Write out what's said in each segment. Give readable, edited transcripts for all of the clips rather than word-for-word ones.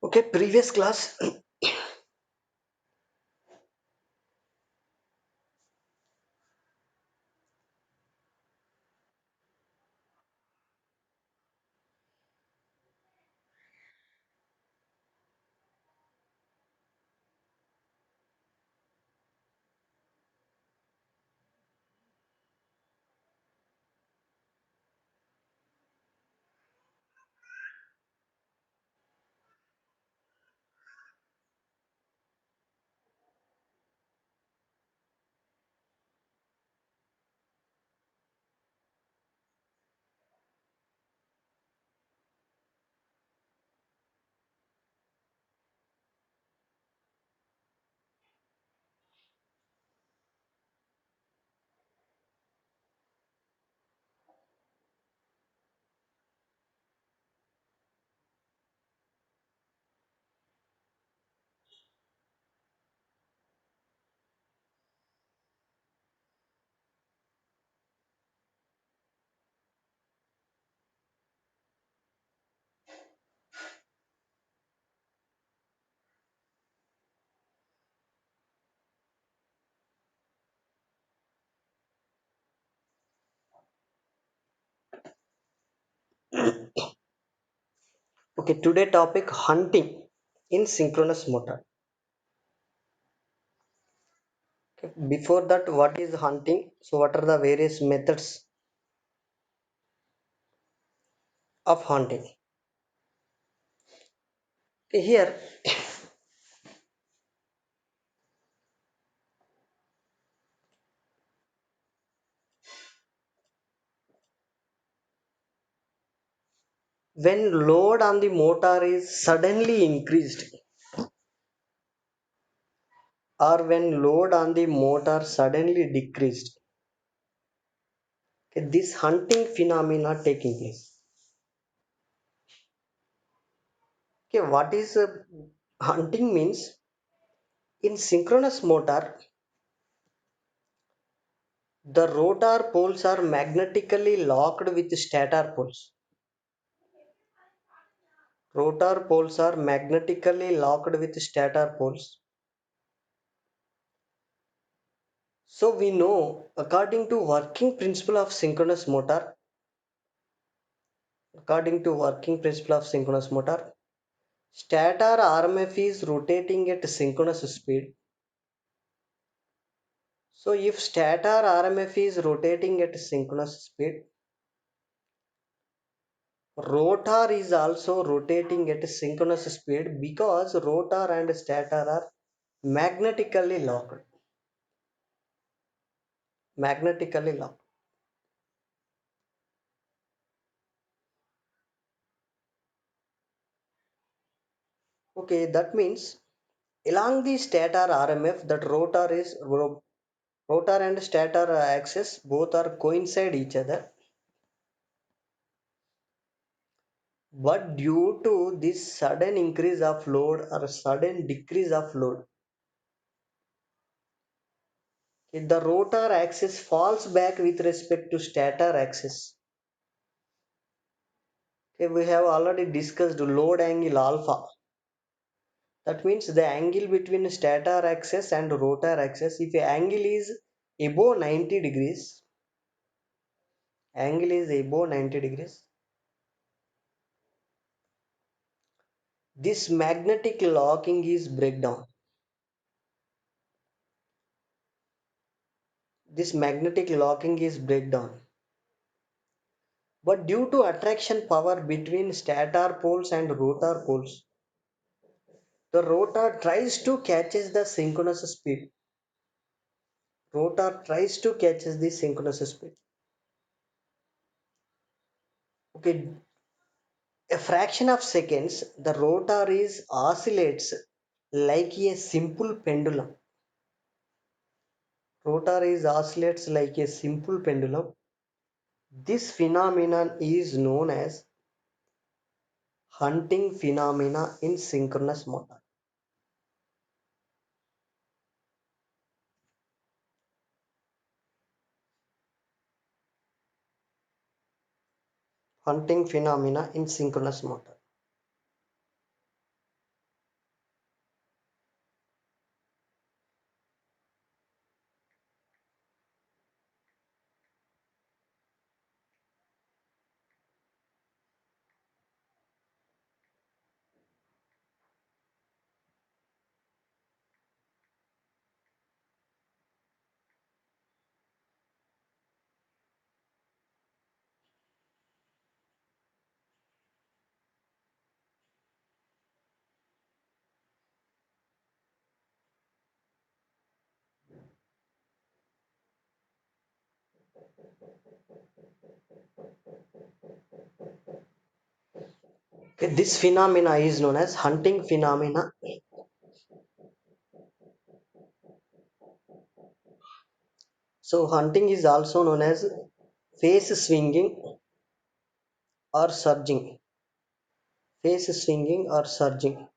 Okay, previous class. Okay, today topic hunting in synchronous motor. Okay, before that, what is hunting? So, what are the various methods of hunting? Okay, here, when load on the motor is suddenly increased, or when load on the motor suddenly decreased, okay, this hunting phenomena taking place. Okay, what is hunting means? In synchronous motor, the rotor poles are magnetically locked with stator poles. Rotor poles are magnetically locked with stator poles. So we know, according to working principle of synchronous motor, stator RMF is rotating at synchronous speed. So if stator RMF is rotating at synchronous speed, rotor is also rotating at synchronous speed because rotor and stator are magnetically locked. Magnetically locked. Okay, that means along the stator RMF, that rotor and stator axis both are coincide each other. But due to this sudden increase of load or sudden decrease of load, if the rotor axis falls back with respect to stator axis. Okay, we have already discussed load angle alpha. That means the angle between stator axis and rotor axis. If a above 90 degrees, angle is above 90 degrees, this magnetic locking is breakdown. This magnetic locking is breakdown. But due to attraction power between stator poles and rotor poles, the rotor tries to catches the synchronous speed. Rotor tries to catches the synchronous speed. Okay, a fraction of seconds, the rotor is oscillates like a simple pendulum. Rotor is oscillates like a simple pendulum. This phenomenon is known as hunting phenomena in synchronous motor. Hunting phenomena in synchronous motor. Okay, this phenomena is known as hunting phenomena. So hunting is also known as face swinging or surging. Face swinging or surging.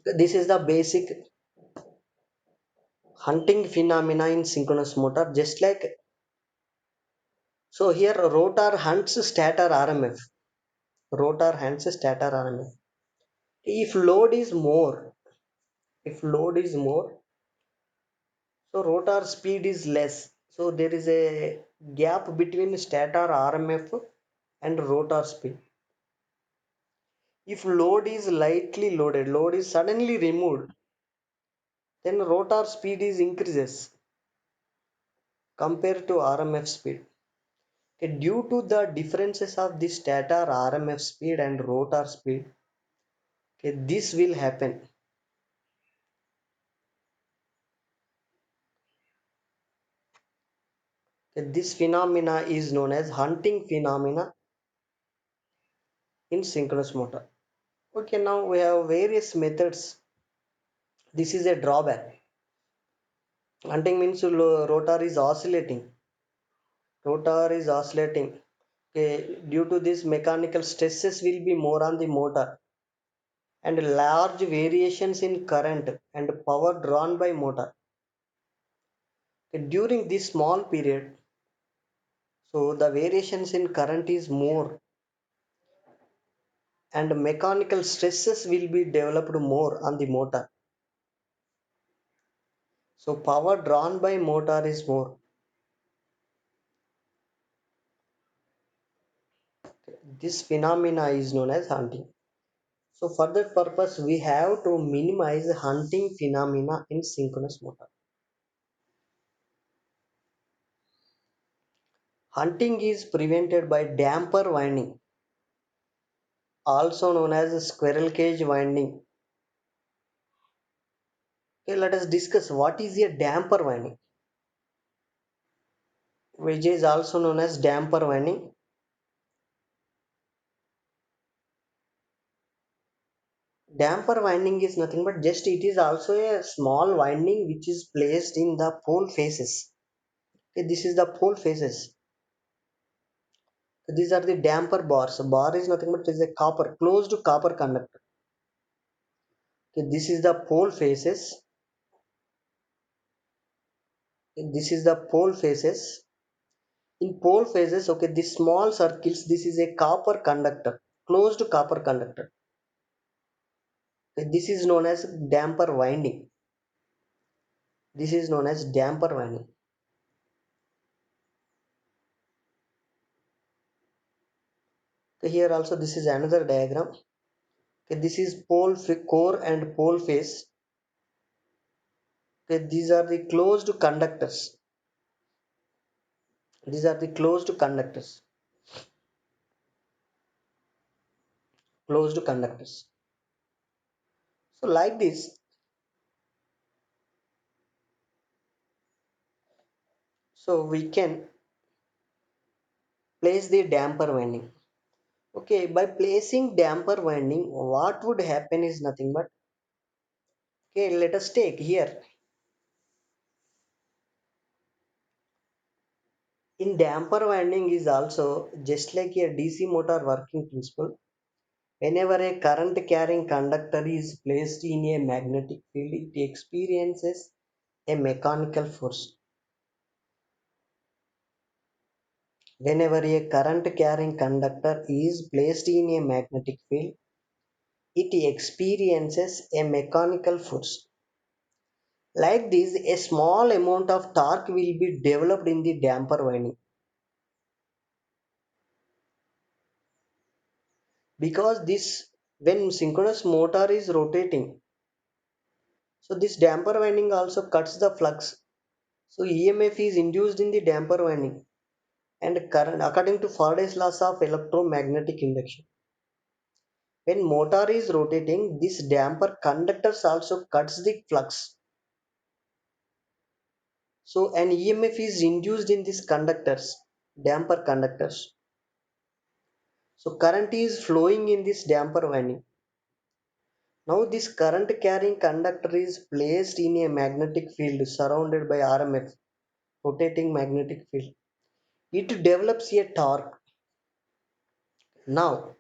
This is the basic hunting phenomena in synchronous motor. Just like so, here rotor hunts stator RMF. Rotor hunts stator RMF. If load is more, if load is more, so rotor speed is less. So there is a gap between stator RMF and rotor speed. If load is lightly loaded, load is suddenly removed, then rotor speed is increases compared to RMF speed. Okay, due to the differences of the stator RMF speed and rotor speed, okay, this will happen. Okay, this phenomena is known as hunting phenomena in synchronous motor. Okay, now we have various methods. This is a drawback. Hunting means rotor is oscillating. Rotor is oscillating. Okay, due to this, mechanical stresses will be more on the motor and large variations in current and power drawn by motor. Okay, during this small period, so the variations in current is more and mechanical stresses will be developed more on the motor. So power drawn by motor is more. This phenomena is known as hunting. So for that purpose, we have to minimize hunting phenomena in synchronous motor. Hunting is prevented by damper winding, also known as squirrel cage winding. Okay, let us discuss what is a damper winding, which is also known as damper winding. Damper winding is nothing but just it is also a small winding which is placed in the pole faces. Okay, this is the pole faces. These are the damper bars. A bar is nothing but it is a copper closed copper conductor. Okay, this is the pole faces. This is the pole faces. In pole faces, okay, the small circles. This is a copper conductor, closed copper conductor. Okay, this is known as damper winding. This is known as damper winding. Okay, here also this is another diagram. Okay, this is core and pole face. Okay, these are the closed conductors. These are the closed conductors. Closed conductors. So like this, so we can place the damper winding. Okay, by placing damper winding, what would happen is nothing but okay. Let us take here in damper winding is also just like a DC motor working principle. Whenever a current carrying conductor is placed in a magnetic field, it experiences a mechanical force. Whenever a current carrying conductor is placed in a magnetic field, it experiences a mechanical force. Like this, a small amount of torque will be developed in the damper winding. because this, when synchronous motor is rotating, so this damper winding also cuts the flux. So EMF is induced in the damper winding and current according to Faraday's laws of electromagnetic induction. When motor is rotating, this damper conductors also cuts the flux. So an EMF is induced in these conductors, damper conductors. So current is flowing in this damper winding. Now this current carrying conductor is placed in a magnetic field surrounded by RMF, rotating magnetic field. It develops a torque. Now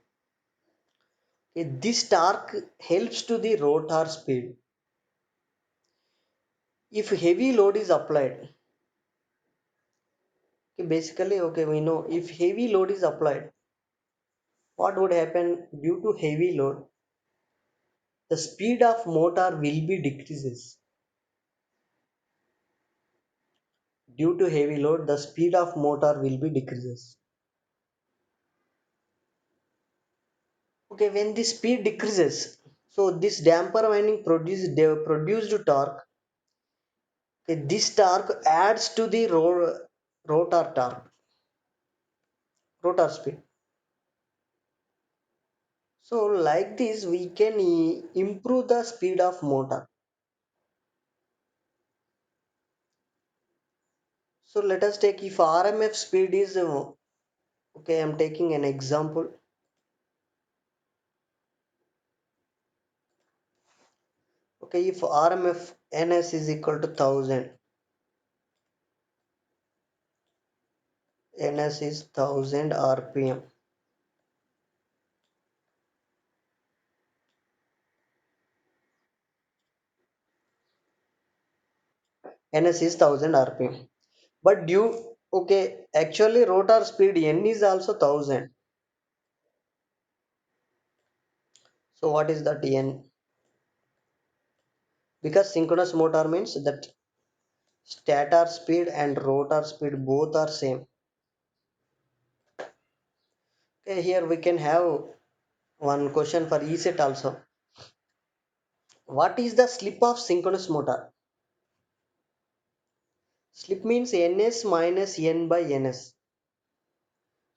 this torque helps to the rotor speed. If heavy load is applied, okay, basically, okay, we know if heavy load is applied, what would happen due to heavy load? The speed of motor will be decreases. Due to heavy load, the speed of motor will be decreases. Okay, when the speed decreases, so this damper winding produced torque. Okay, this torque adds to the rotor torque, rotor speed. So like this, we can improve the speed of motor. So let us take if RMF speed is okay. I'm taking an example. Okay, if RMF NS is equal to 1000, NS is 1000 RPM. NS is 1000 RPM. But due, okay, actually rotor speed N is also 1000. So what is that N? Because synchronous motor means that stator speed and rotor speed both are same. Okay, here we can have one question for ESET also. What is the slip of synchronous motor? Slip means Ns minus N by Ns.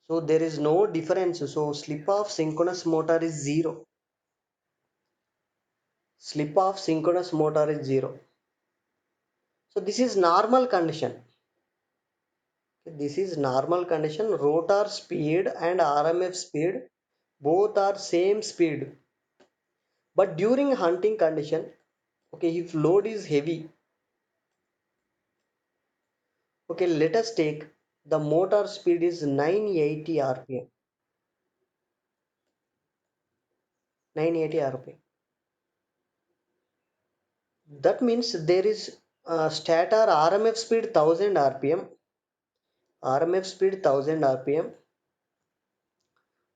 So there is no difference. So slip of synchronous motor is zero. Slip of synchronous motor is zero. So this is normal condition. This is normal condition. Rotor speed and RMF speed both are same speed. But during hunting condition, okay, if load is heavy, okay, let us take the motor speed is 980 rpm. 980 rpm. That means there is stator RMF speed 1000 rpm. RMF speed 1000 rpm.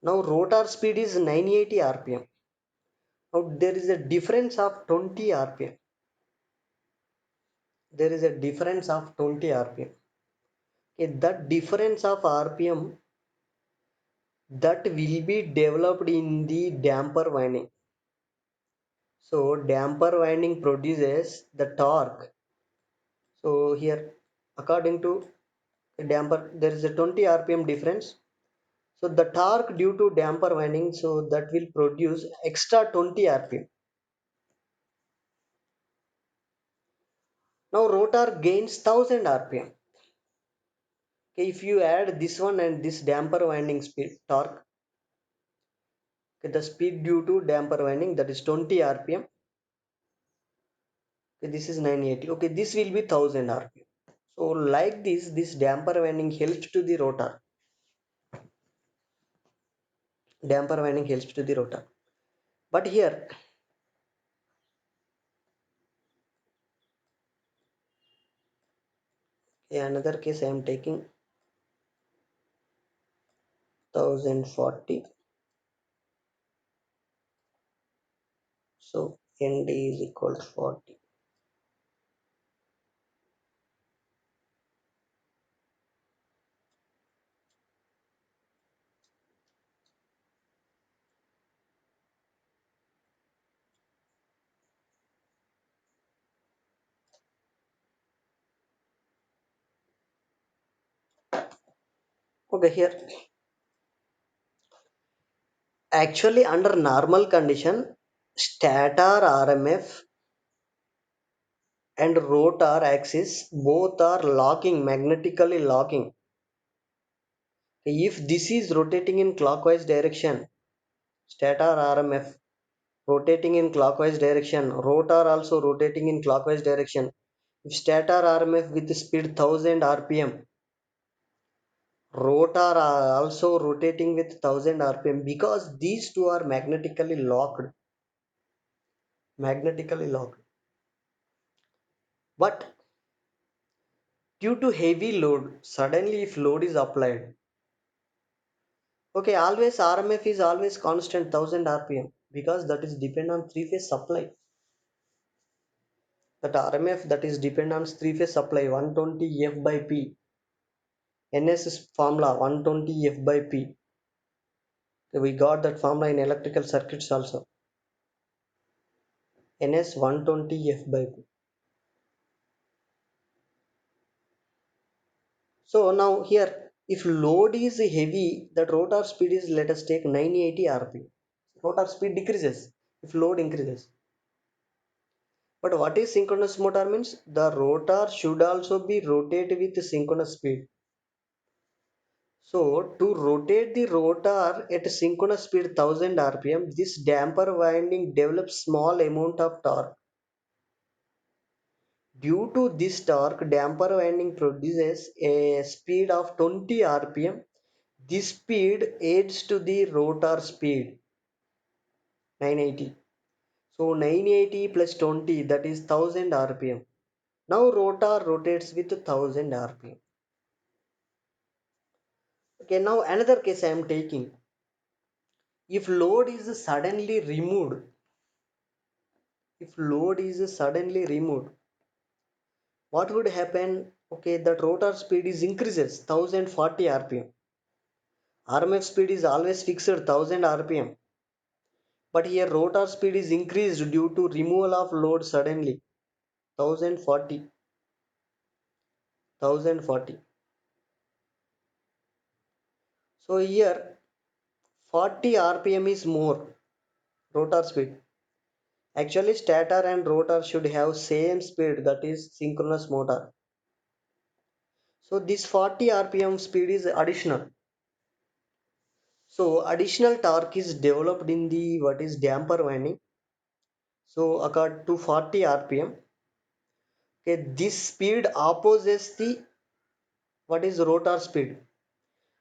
Now rotor speed is 980 rpm. Now there is a difference of 20 rpm. There is a difference of 20 rpm. Okay, that difference of rpm that will be developed in the damper winding. So damper winding produces the torque. So here, according to damper, there is a 20 rpm difference. So the torque due to damper winding, so that will produce extra 20 rpm. Now rotor gains 1000 rpm. Okay, if you add this one and this damper winding speed torque, okay, the speed due to damper winding that is 20 rpm. Okay, this is 980. Okay, this will be 1000 rpm. So like this damper winding helps to the rotor. Damper winding helps to the rotor. But here, another case I am taking 1040. So ND is equal to 40. Okay, here actually under normal condition, stator RMF and rotor axis both are locking, magnetically locking. If this is rotating in clockwise direction, stator RMF rotating in clockwise direction, rotor also rotating in clockwise direction. If stator RMF with speed 1000 rpm, rotor are also rotating with 1000 rpm, because these two are magnetically locked. But due to heavy load, suddenly if load is applied, okay, always RMF is always constant 1000 rpm, because that is depend on three phase supply. That RMF that is depend on three phase supply 120 F by P. NS is formula 120 F by P. We got that formula in electrical circuits also. NS 120 F by P. So now here, if load is heavy, that rotor speed is, let us take 980 rpm. Rotor speed decreases if load increases. But what is synchronous motor means? The rotor should also be rotated with synchronous speed. So to rotate the rotor at synchronous speed 1000 rpm, this damper winding develops small amount of torque. Due to this torque, damper winding produces a speed of 20 rpm. This speed adds to the rotor speed 980. So 980 plus 20, that is 1000 rpm. Now rotor rotates with 1000 rpm. Okay, now another case I am taking. If load is suddenly removed, if load is suddenly removed, what would happen? Okay, that rotor speed is increases 1040 rpm. RMF speed is always fixed 1000 rpm. But here rotor speed is increased due to removal of load suddenly 1040. So here 40 rpm is more rotor speed. Actually stator and rotor should have same speed, that is synchronous motor. So this 40 rpm speed is additional. So additional torque is developed in the what is damper winding. So according to 40 rpm, okay, this speed opposes the what is rotor speed.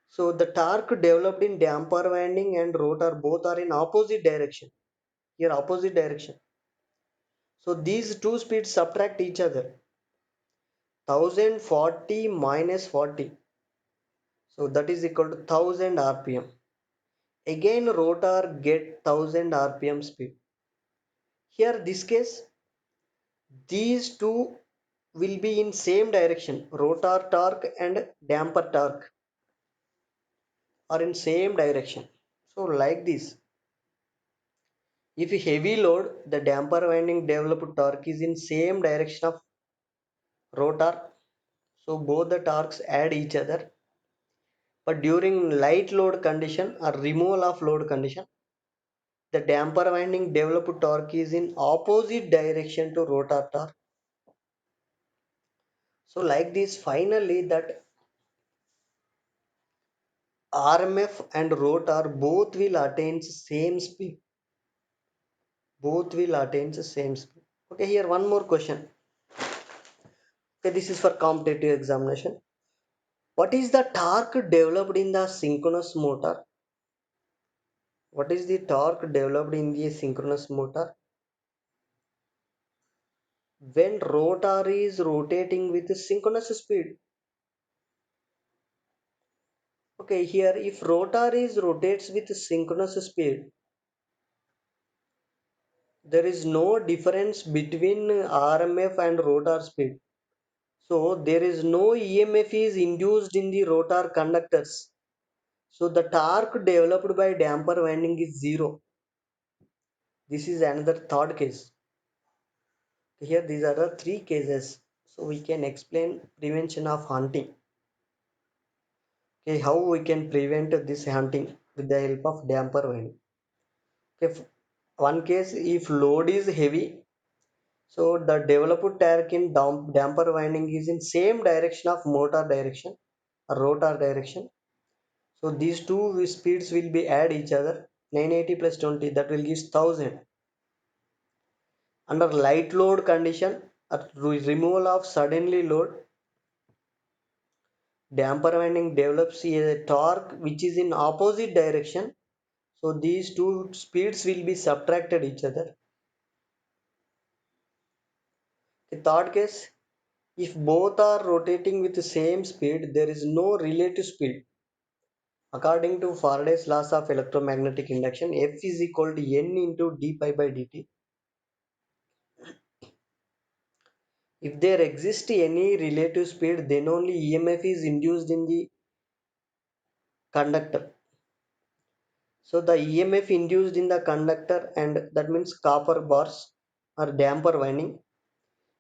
So the torque developed in damper winding and rotor both are in opposite direction. Here opposite direction. So these two speeds subtract each other. 1040 minus 40. So that is equal to 1000 rpm. Again rotor get 1000 rpm speed. Here this case, these two will be in same direction. Rotor torque and damper torque are in same direction. So like this, if heavy load, the damper winding developed torque is in same direction of rotor. So both the torques add each other. But during light load condition or removal of load condition, the damper winding developed torque is in opposite direction to rotor torque. So like this, finally that RMF and rotor both will attain same speed. Both will attain the same speed. Okay, here one more question. Okay, this is for competitive examination. What is the torque developed in the synchronous motor? What is the torque developed in the synchronous motor when rotor is rotating with synchronous speed? Okay, here if rotor is rotates with synchronous speed, there is no difference between RMF and rotor speed. So there is no EMF is induced in the rotor conductors. So the torque developed by damper winding is zero. This is another third case. Here these are the three cases. So we can explain prevention of hunting. Okay, how we can prevent this hunting with the help of damper winding. Okay, one case, if load is heavy, so the developed torque in damper winding is in same direction of motor direction or rotor direction. So these two speeds will be add each other. 980 plus 20, that will give 1000. Under light load condition, removal of suddenly load, damper winding develops a torque which is in opposite direction. So these two speeds will be subtracted each other. The third case, if both are rotating with the same speed, there is no relative speed. According to Faraday's laws of electromagnetic induction, F is equal to N into d pi by dt. If there exists any relative speed, then only EMF is induced in the conductor. So the EMF induced in the conductor, and that means copper bars or damper winding,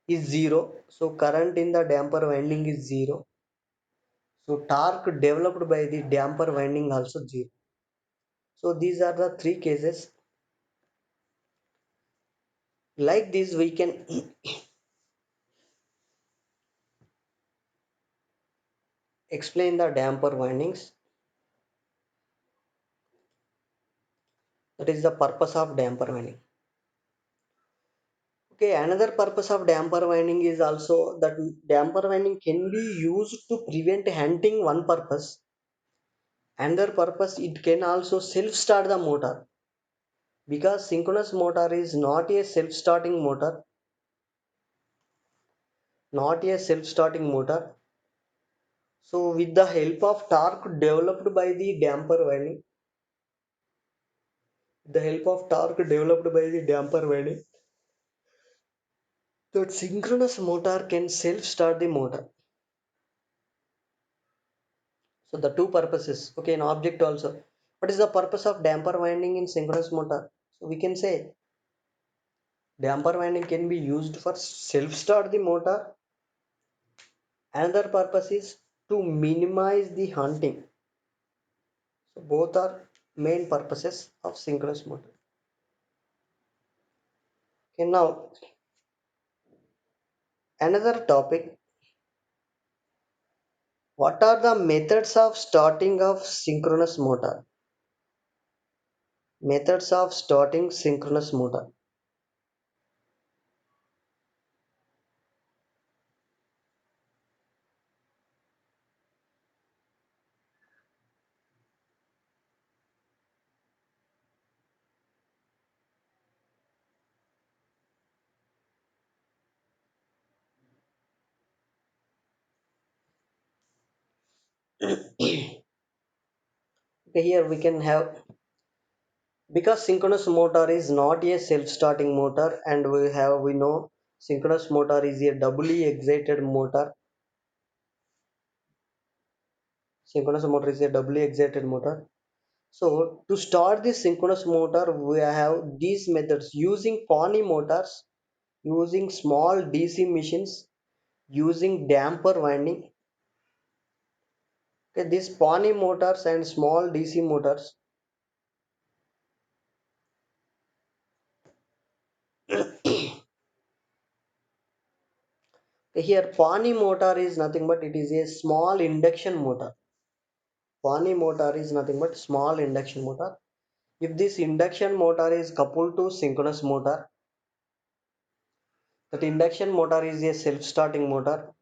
is zero. So current in the damper winding is zero. So torque developed by the damper winding also zero. So these are the three cases. Like this, we can explain the damper windings. That is the purpose of damper winding. Okay, another purpose of damper winding is also that damper winding can be used to prevent hunting, one purpose. Another purpose, it can also self start the motor, because synchronous motor is not a self starting motor, not a self starting motor. So with the help of torque developed by the damper winding, the help of torque developed by the damper winding, that synchronous motor can self start the motor. So the two purposes, okay, an object also. What is the purpose of damper winding in synchronous motor? So we can say damper winding can be used for self start the motor. Another purpose is to minimize the hunting. So both are main purposes of synchronous motor. Okay, now another topic. What are the methods of starting of synchronous motor? Methods of starting synchronous motor. Okay, here we can have, because synchronous motor is not a self-starting motor, and we know synchronous motor is a doubly excited motor. Synchronous motor is a doubly excited motor. So to start this synchronous motor, we have these methods: using Pony motors, using small DC machines, using damper winding. Okay, these Pony motors and small DC motors. Here Pony motor is nothing but it is a small induction motor. Pony motor is nothing but small induction motor. If this induction motor is coupled to synchronous motor, that induction motor is a self-starting motor.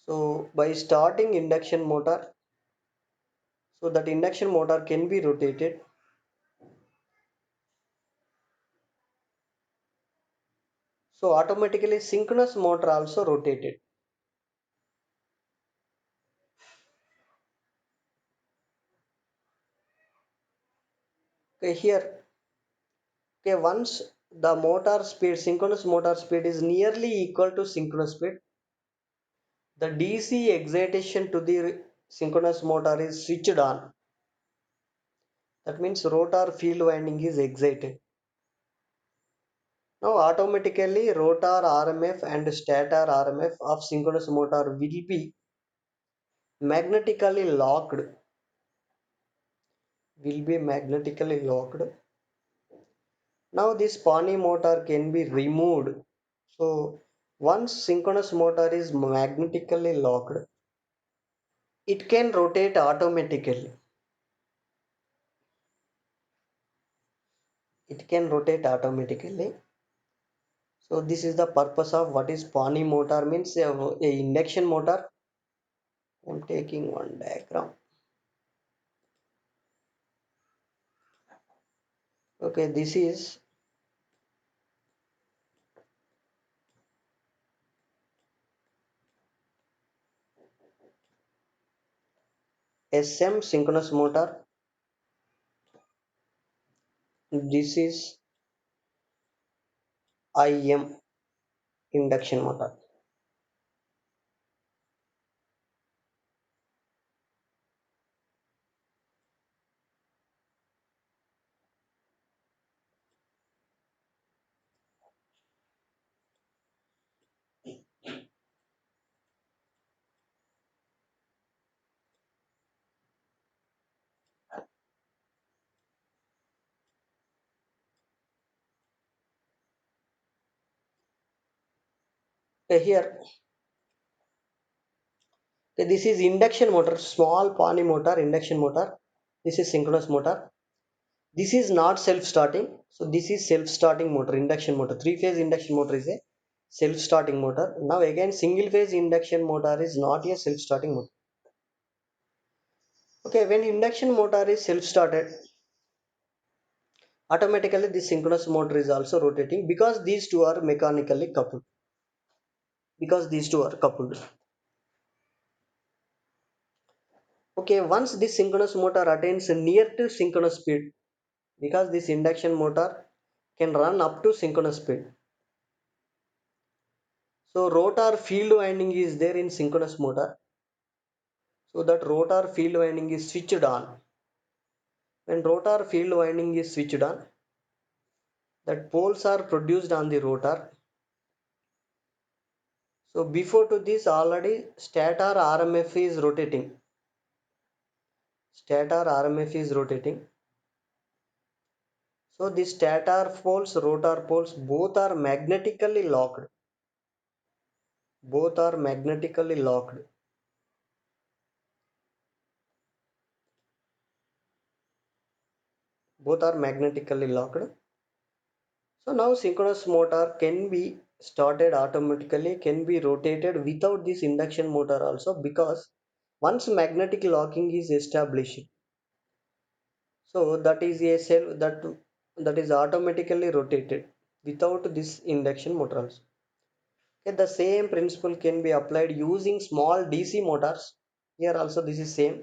So by starting induction motor, so that induction motor can be rotated. So automatically synchronous motor also rotated. Okay, here, okay, once the motor speed, synchronous motor speed is nearly equal to synchronous speed, the DC excitation to the synchronous motor is switched on. That means rotor field winding is excited. Now automatically rotor RMF and stator RMF of synchronous motor will be magnetically locked, will be magnetically locked. Now this Pani motor can be removed. So once synchronous motor is magnetically locked, it can rotate automatically. It can rotate automatically. So this is the purpose of what is Pani motor means, a induction motor. I'm taking one diagram. Okay, this is SM synchronous motor. This is IM induction motor. Here, okay, this is induction motor, small Pani motor, induction motor. This is synchronous motor. This is not self-starting. So this is self-starting motor, induction motor. Three-phase induction motor is a self-starting motor. Now again, single-phase induction motor is not a self-starting motor. Okay, when induction motor is self-started, automatically this synchronous motor is also rotating because these two are mechanically coupled. Because these two are coupled. Okay, once this synchronous motor attains near to synchronous speed, because this induction motor can run up to synchronous speed. So rotor field winding is there in synchronous motor. So that rotor field winding is switched on. When rotor field winding is switched on, that poles are produced on the rotor. So before to this already stator RMF is rotating. Stator RMF is rotating. So the stator poles, rotor poles, both are magnetically locked. Both are magnetically locked. Both are magnetically locked. So now synchronous motor can be started automatically, can be rotated without this induction motor also, because once magnetic locking is established, so that is a cell that is automatically rotated without this induction motor also. Okay, the same principle can be applied using small DC motors. Here also this is same.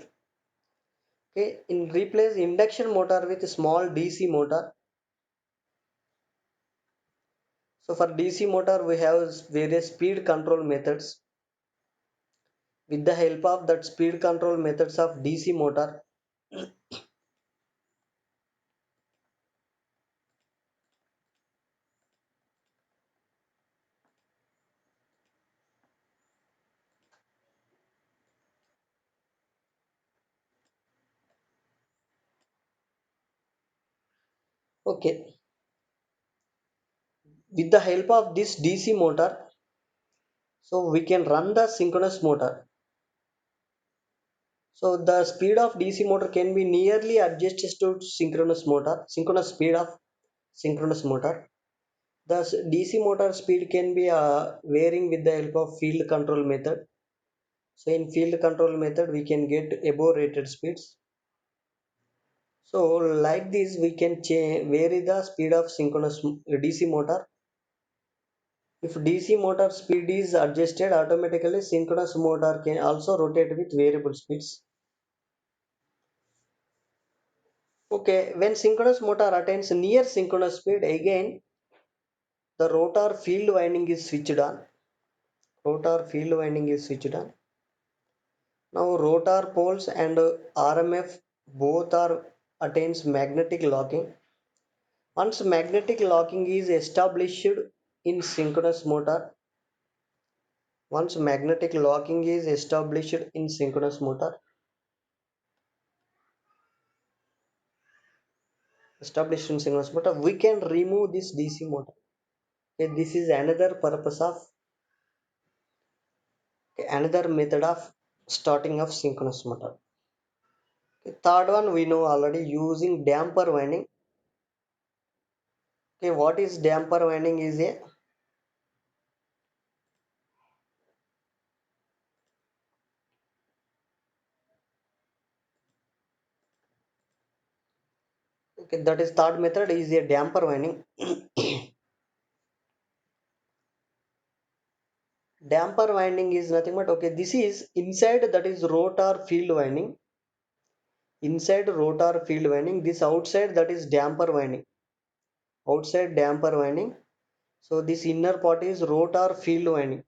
Okay, in replace induction motor with small DC motor. So for DC motor we have various speed control methods. With the help of that speed control methods of DC motor, okay, with the help of this DC motor, so we can run the synchronous motor. So the speed of DC motor can be nearly adjusted to synchronous speed of synchronous motor. The DC motor speed can be varying with the help of field control method. So in field control method, we can get above rated speeds. So like this, we can vary the speed of synchronous DC motor. If DC motor speed is adjusted automatically, synchronous motor can also rotate with variable speeds. Okay, when synchronous motor attains near synchronous speed, again the rotor field winding is switched on. Rotor field winding is switched on. Now rotor poles and RMF both are attains magnetic locking. Once magnetic locking is established in synchronous motor, Once magnetic locking is established in synchronous motor, we can remove this DC motor. Okay, this is another purpose of, okay, another method of starting of synchronous motor. Okay, third one we know already, using damper winding. Okay, what is damper winding is a, okay, that is third method is a damper winding. Damper winding is nothing but, okay, this is inside, that is rotor field winding. Inside rotor field winding, this outside, that is damper winding. Outside damper winding. So this inner part is rotor field winding.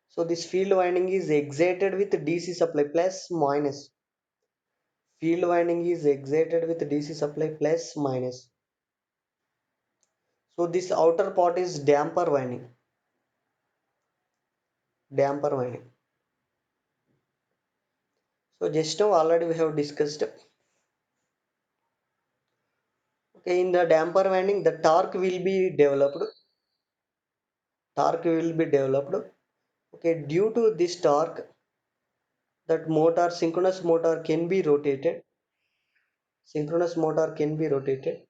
So this field winding is excited with DC supply plus minus. Field winding is excited with DC supply plus minus. So this outer part is damper winding. Damper winding. So just now already we have discussed. Okay, in the damper winding, the torque will be developed. Torque will be developed. Okay, due to this torque, that motor, synchronous motor can be rotated. Synchronous motor can be rotated.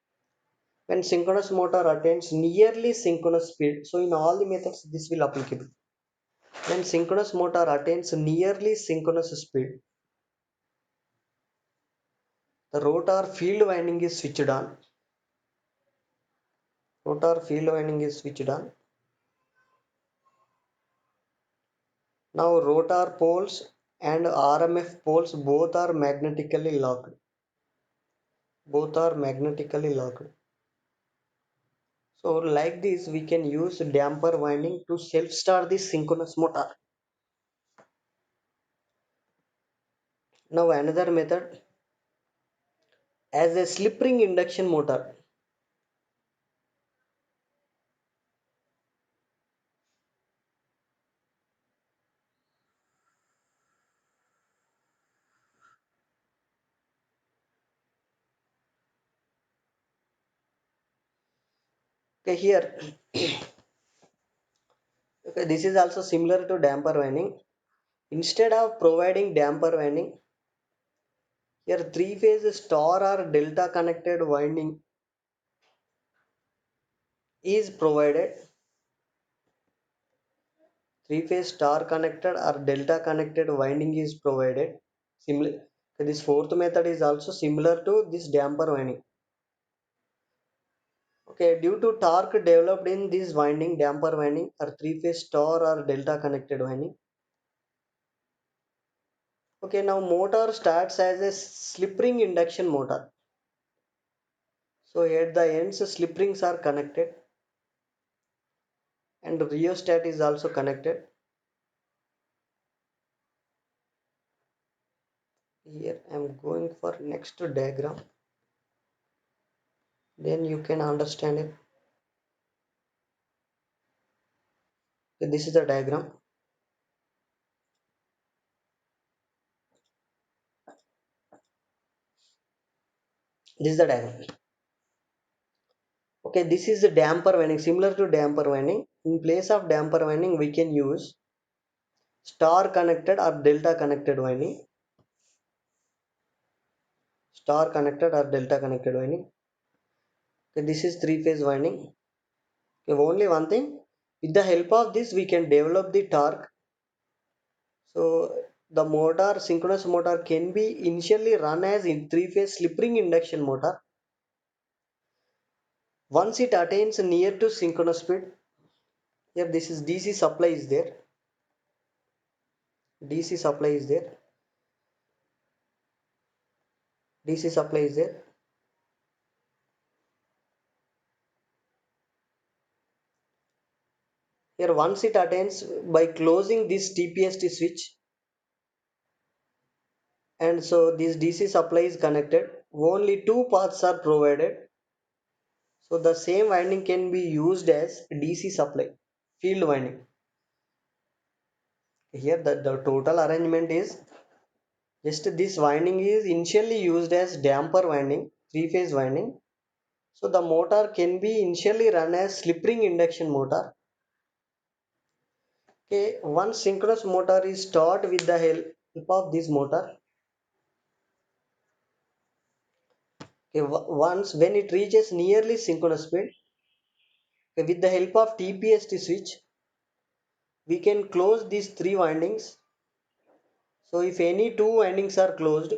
When synchronous motor attains nearly synchronous speed, so in all the methods this will applicable. When synchronous motor attains nearly synchronous speed, the rotor field winding is switched on. Rotor field winding is switched on. Now rotor poles and RMF poles both are magnetically locked. Both are magnetically locked. So like this we can use damper winding to self start the synchronous motor. Now another method, as a slip ring induction motor. Okay, here, okay, this is also similar to damper winding. Instead of providing damper winding, here three phase star or delta connected winding is provided. Three phase star connected or delta connected winding is provided. Similar, this fourth method is also similar to this damper winding. Okay, due to torque developed in this winding, damper winding or three phase star or delta connected winding. Okay, now motor starts as a slip ring induction motor. So at the ends slip rings are connected and rheostat is also connected. Here I am going for next diagram, then you can understand it. Okay, this is the diagram. This is the diagram. Okay, this is the damper winding, similar to damper winding. In place of damper winding, we can use star connected or delta connected winding. Star connected or delta connected winding. Okay, this is three phase winding. Okay, only one thing, with the help of this we can develop the torque. So the motor, synchronous motor, can be initially run as in three phase slip ring induction motor. Once it attains near to synchronous speed, here this is DC supply is there. DC supply is there. DC supply is there. Here once it attains, by closing this TPST switch, and so this DC supply is connected, only two paths are provided. So the same winding can be used as DC supply, field winding. Here the total arrangement is just this winding is initially used as damper winding, three-phase winding. So the motor can be initially run as slip ring induction motor. Okay, one synchronous motor is started with the help of this motor. Okay, once when it reaches nearly synchronous speed, okay, with the help of TPST switch, we can close these three windings. So if any two windings are closed,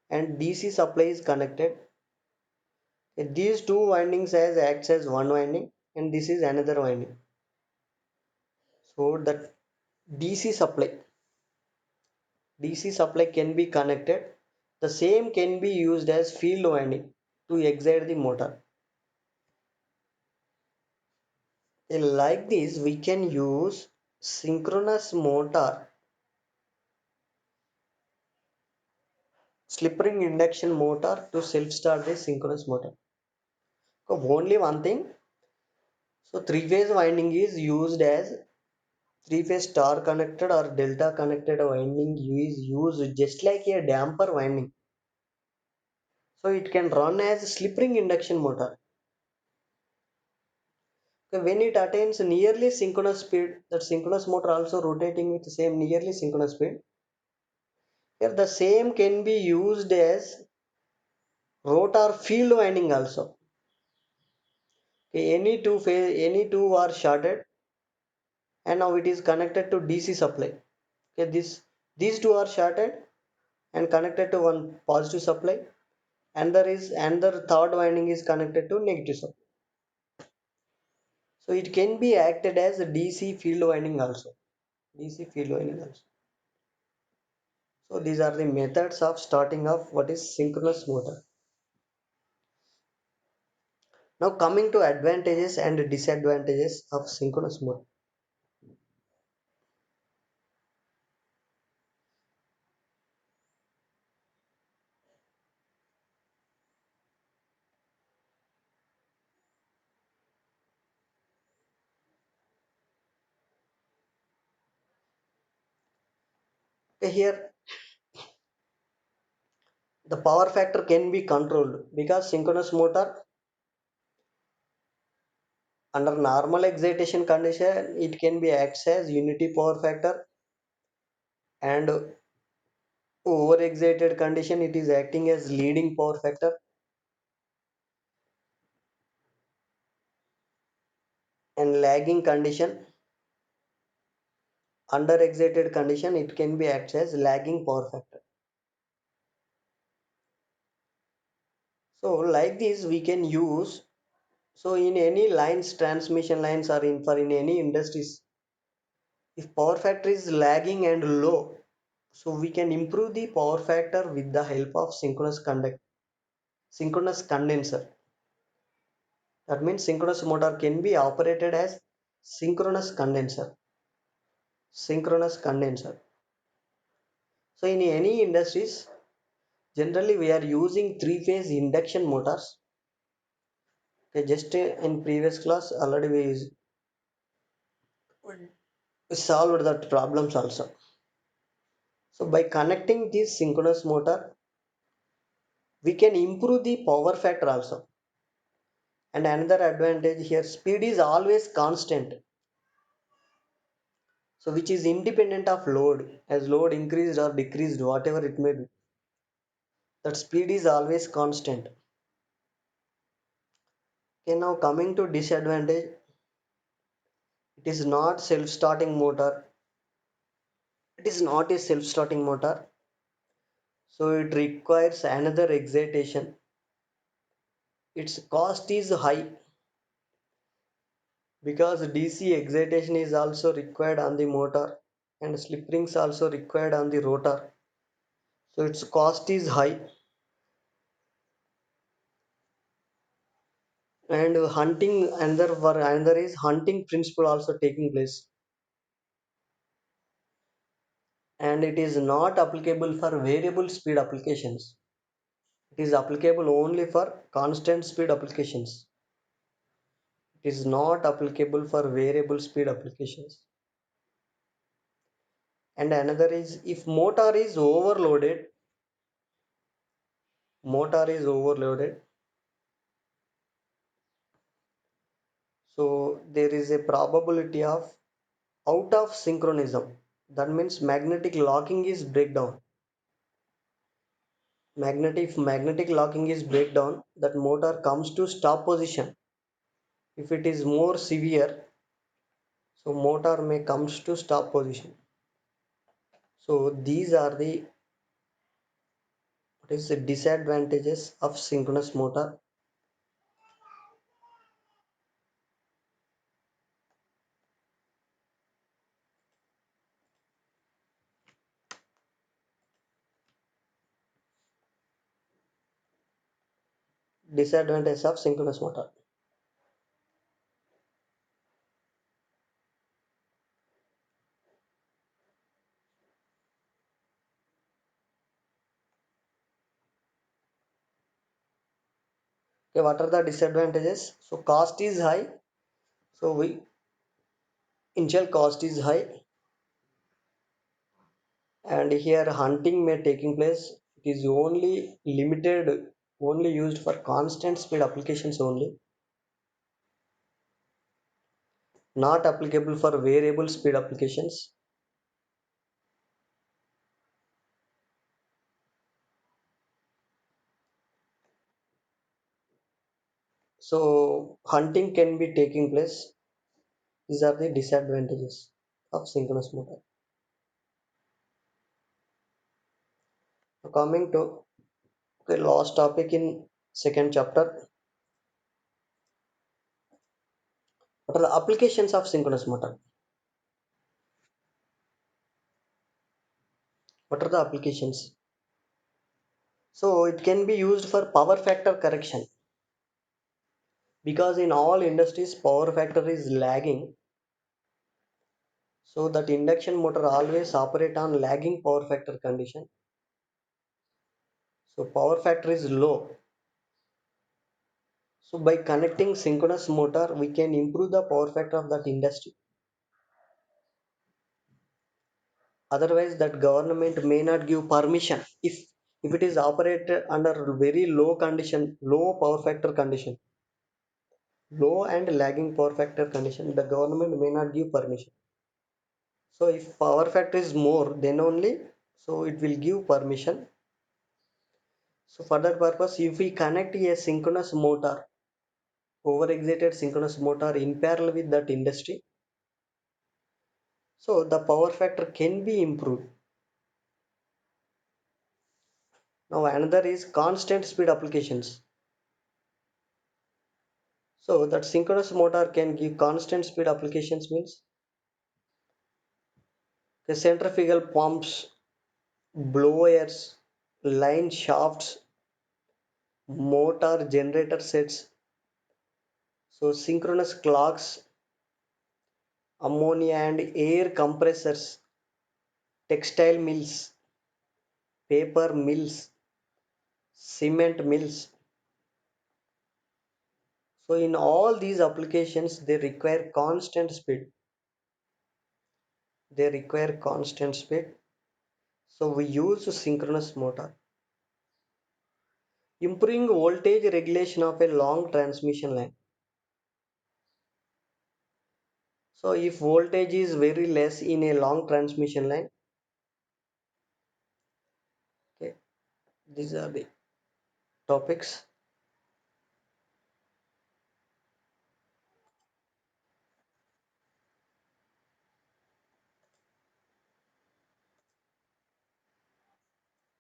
and DC supply is connected, these two windings as acts as one winding and this is another winding. So that DC supply DC supply can be connected. The same can be used as field winding to excite the motor. Like this, we can use synchronous motor, slip ring induction motor to self-start the synchronous motor. So only one thing. So three-phase winding is used as three-phase star connected or delta connected winding is used just like a damper winding. So it can run as slip ring induction motor. So when it attains nearly synchronous speed, that synchronous motor also rotating with the same nearly synchronous speed. Here the same can be used as rotor field winding also. Okay, any two are shorted and now it is connected to DC supply. Okay, these two are shorted and connected to one positive supply and there is another third winding is connected to negative supply. So it can be acted as a DC field winding also. DC field winding also. So these are the methods of starting of what is synchronous motor. Now coming to advantages and disadvantages of synchronous motor. Okay, here the power factor can be controlled because synchronous motor under normal excitation condition it can be acts as unity power factor and over excited condition it is acting as leading power factor and lagging condition under excited condition it can be acts as lagging power factor. So like this we can use, so in any lines transmission lines or in any industries if power factor is lagging and low, so we can improve the power factor with the help of synchronous condenser. That means synchronous motor can be operated as synchronous condenser. Synchronous condenser. So in any industries, generally we are using three-phase induction motors. Okay, just in previous class already we solved that problems also. So by connecting this synchronous motor, we can improve the power factor also. And another advantage here, speed is always constant. So which is independent of load. As load increased or decreased, whatever it may be, that speed is always constant. Okay, now coming to disadvantage, it is not self-starting motor. It is not a self-starting motor. So it requires another excitation. Its cost is high because DC excitation is also required on the motor and slip rings also required on the rotor. So its cost is high and hunting another is hunting principle also taking place and it is not applicable for variable speed applications. It is applicable only for constant speed applications. It is not applicable for variable speed applications. And another is if motor is overloaded, so there is a probability of out of synchronism. That means magnetic locking is breakdown. Magnetic locking is breakdown, that motor comes to stop position. If it is more severe, so motor may comes to stop position. So these are the what is the disadvantages of synchronous motor. Disadvantages of synchronous motor. Okay, what are the disadvantages? So cost is high. So we initial cost is high, and here hunting may taking place. It is only used for constant speed applications only, not applicable for variable speed applications. So hunting can be taking place. These are the disadvantages of synchronous motor. So coming to the last topic in second chapter, what are the applications of synchronous motor? What are the applications? So it can be used for power factor correction, because in all industries power factor is lagging, so that induction motor always operate on lagging power factor condition. So power factor is low. So by connecting synchronous motor, we can improve the power factor of that industry. Otherwise, that government may not give permission if it is operated under very low condition, low power factor condition, low and lagging power factor condition. The government may not give permission. So if power factor is more, then only so it will give permission. So for that purpose, if we connect a synchronous motor, overexcited synchronous motor in parallel with that industry, so the power factor can be improved. Now another is constant speed applications. So that synchronous motor can give constant speed applications means the centrifugal pumps, blowers, line shafts, motor generator sets, so synchronous clocks, ammonia and air compressors, textile mills, paper mills, cement mills. So in all these applications, they require constant speed. They require constant speed. So we use synchronous motor. Improving voltage regulation of a long transmission line. So if voltage is very less in a long transmission line, okay, these are the topics.